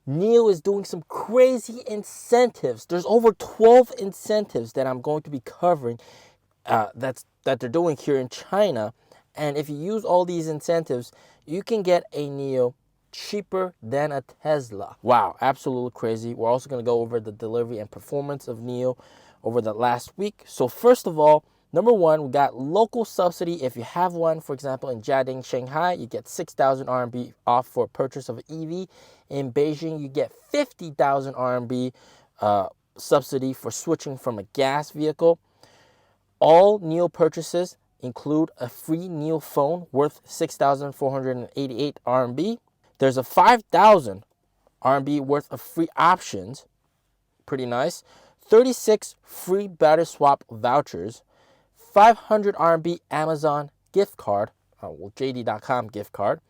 NIO is doing some crazy incentives. There's over 12 incentives that I'm going to be covering that they're doing here in China. And if you use all these incentives, you can get a NIO cheaper than a Tesla. Wow, absolutely crazy. We're also going to go over the delivery and performance of NIO over the last week. So first of all, number one, we got local subsidy. If you have one, for example, in Jiading, Shanghai, you get 6,000 RMB off for purchase of an EV. In Beijing, you get 50,000 RMB subsidy for switching from a gas vehicle. All NIO purchases include a free NIO phone worth 6,488 RMB. There's a 5,000 RMB worth of free options. Pretty nice. 36 free battery swap vouchers. 500 RMB Amazon gift card, JD.com gift card.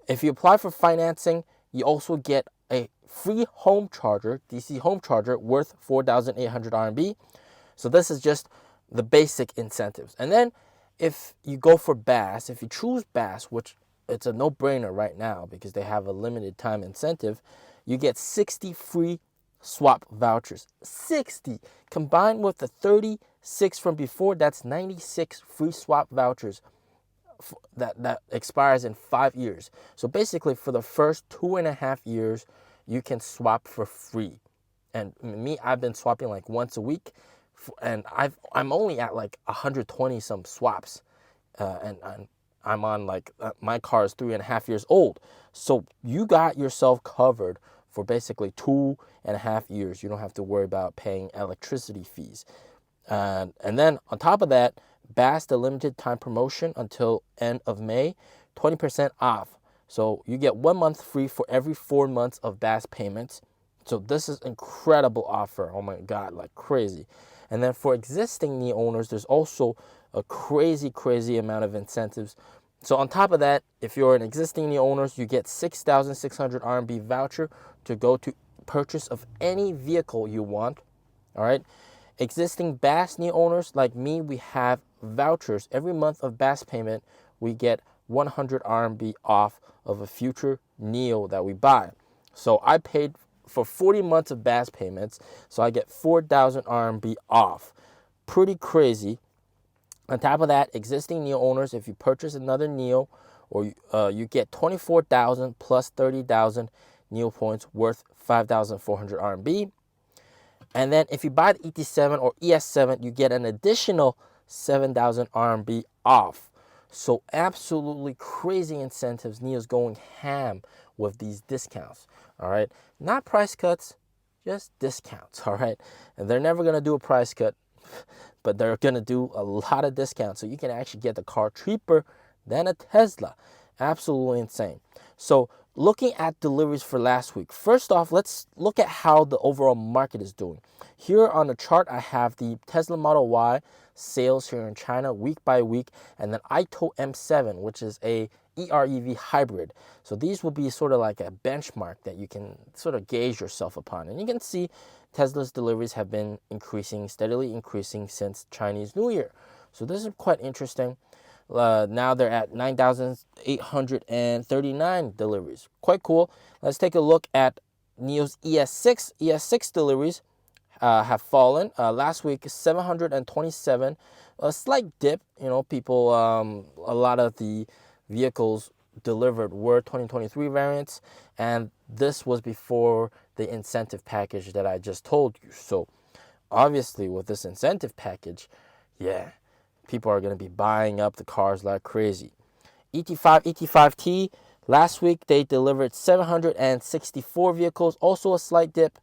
If you apply for financing, you also get a free home charger, DC home charger, worth 4,800 RMB. So this is just the basic incentives. And then if you go for BAS, if you choose BAS, which it's a no-brainer right now because they have a limited time incentive, you get 60 free swap vouchers. 60 combined with the 36 from before, that's 96 free swap vouchers that expires in 5 years. So basically for the first 2.5 years, you can swap for free. And me, I've been swapping like once a week, and I'm only at like 120 some swaps, and I'm on like my car is 3.5 years old. So you got yourself covered for basically 2.5 years. You don't have to worry about paying electricity fees. And then on top of that, BAS, the limited time promotion until end of May, 20% off. So you get 1 month free for every 4 months of BAS payments. So this is incredible offer. Oh my God, like crazy. And then for existing NIO owners, there's also a crazy amount of incentives. So on top of that, if you're an existing NIO owner, you get 6,600 RMB voucher to go to purchase of any vehicle you want. All right. Existing BAS NIO owners like me, we have vouchers. Every month of BAS payment, we get 100 RMB off of a future NIO that we buy. So I paid for 40 months of BAS payments, so I get 4,000 RMB off. Pretty crazy. On top of that, existing NIO owners, if you purchase another NIO, or you get 24,000 plus 30,000 NIO points worth 5,400 RMB. And then if you buy the ET7 or ES7, you get an additional 7,000 RMB off. So absolutely crazy incentives. NIO's going ham with these discounts. All right, not price cuts, just discounts. All right, and they're never gonna do a price cut, but they're gonna do a lot of discounts, so you can actually get the car cheaper than a Tesla. Absolutely insane. So looking at deliveries for last week, first off, let's look at how the overall market is doing. Here on the chart, I have the Tesla Model Y sales here in China week by week, and then iTow M7, which is a EREV hybrid. So these will be sort of like a benchmark that you can sort of gauge yourself upon. And you can see Tesla's deliveries have been increasing, steadily increasing since Chinese New Year. So this is quite interesting. Now they're at 9,839 deliveries. Quite cool. Let's take a look at NIO's ES6. ES6 deliveries have fallen. Last week, 727. A slight dip. You know, people, a lot of the vehicles delivered were 2023 variants, and this was before the incentive package that I just told you. So obviously with this incentive package, yeah, people are going to be buying up the cars like crazy. ET5, ET5T, last week they delivered 764 vehicles, also a slight dip.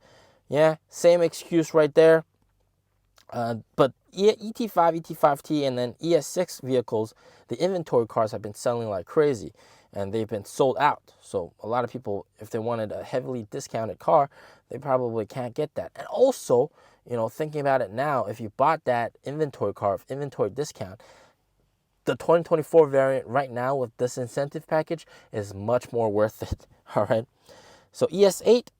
Yeah, same excuse right there. But ET5, ET5T, and then ES6 vehicles, the inventory cars have been selling like crazy, and they've been sold out. So a lot of people, if they wanted a heavily discounted car, they probably can't get that. And also, you know, thinking about it now, if you bought that inventory car, inventory discount, the 2024 variant right now with this incentive package is much more worth it. All right. So ES8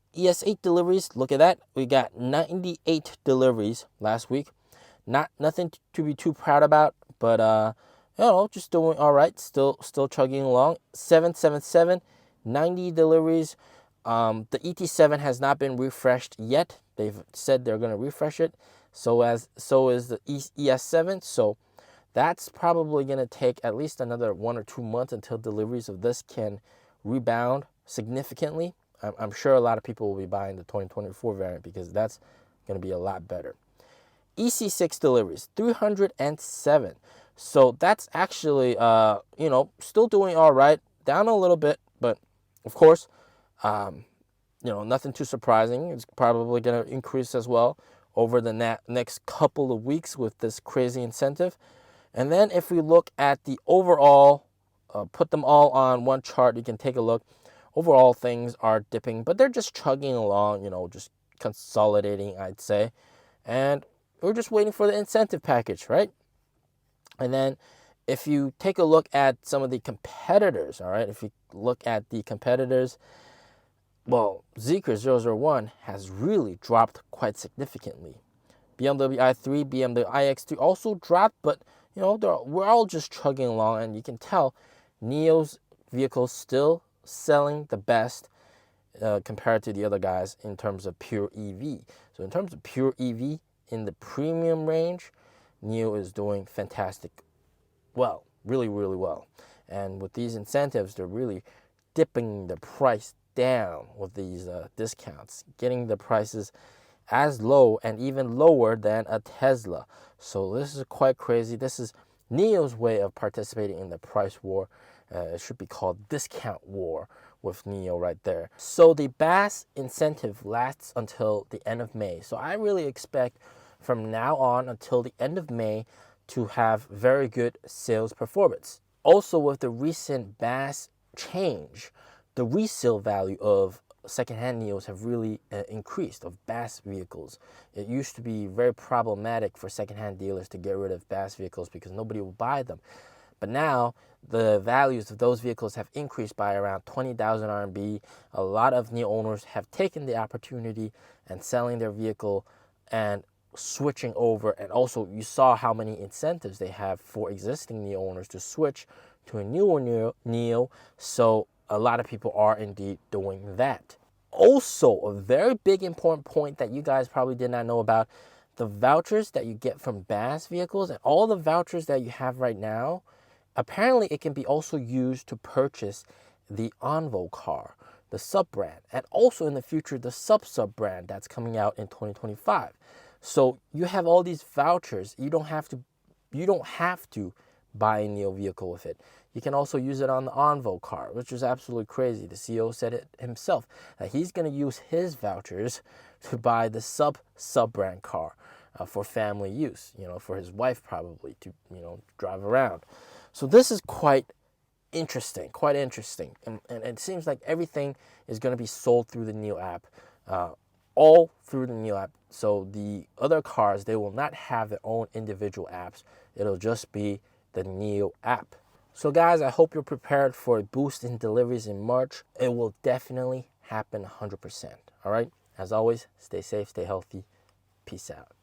deliveries, look at that. We got 98 deliveries last week. Nothing to be too proud about, but you know, just doing all right. Still chugging along. 777, 90 deliveries. The ET7 has not been refreshed yet. They've said they're going to refresh it. So is the ES7. So that's probably going to take at least another 1 or 2 months until deliveries of this can rebound significantly. I'm sure a lot of people will be buying the 2024 variant because that's going to be a lot better. EC6 deliveries, 307. So that's actually, still doing all right. Down a little bit, but of course, nothing too surprising. It's probably going to increase as well over the next couple of weeks with this crazy incentive. And then if we look at the overall, put them all on one chart, you can take a look. Overall, things are dipping, but they're just chugging along, just consolidating, I'd say. And we're just waiting for the incentive package, right? And then if you take a look at some of the competitors, all right, if you look at the competitors, well, Zeekr 001 has really dropped quite significantly. BMW i3, BMW iX3 also dropped, but we're all just chugging along, and you can tell NIO's vehicles still selling the best compared to the other guys in terms of pure EV. So in terms of pure EV in the premium range, NIO is doing fantastic well, really, really well. And with these incentives, they're really dipping the price down with these discounts, getting the prices as low and even lower than a Tesla. So this is quite crazy. This is NIO's way of participating in the price war. It should be called discount war with NIO right there. So the BAS incentive lasts until the end of May. So I really expect from now on until the end of May to have very good sales performance. Also, with the recent BAS change, the resale value of secondhand NIOs have really increased, of BAS vehicles. It used to be very problematic for secondhand dealers to get rid of BAS vehicles because nobody will buy them. But now the values of those vehicles have increased by around 20,000 RMB. A lot of NIO owners have taken the opportunity and selling their vehicle and switching over. And also you saw how many incentives they have for existing NIO owners to switch to a newer NIO. So a lot of people are indeed doing that. Also, a very big important point that you guys probably did not know about, the vouchers that you get from BAS vehicles and all the vouchers that you have right now, apparently it can be also used to purchase the Envo car, the sub-brand, and also in the future the sub-brand that's coming out in 2025. So you have all these vouchers. You don't have to buy a NIO vehicle with it. You can also use it on the Envo car, which is absolutely crazy. The CEO said it himself that he's going to use his vouchers to buy the sub-brand car for family use, for his wife probably to, drive around. So this is quite interesting. And it seems like everything is going to be sold through the NIO app, all through the NIO app. So the other cars, they will not have their own individual apps. It'll just be the NIO app. So guys, I hope you're prepared for a boost in deliveries in March. It will definitely happen 100%. All right? As always, stay safe, stay healthy. Peace out.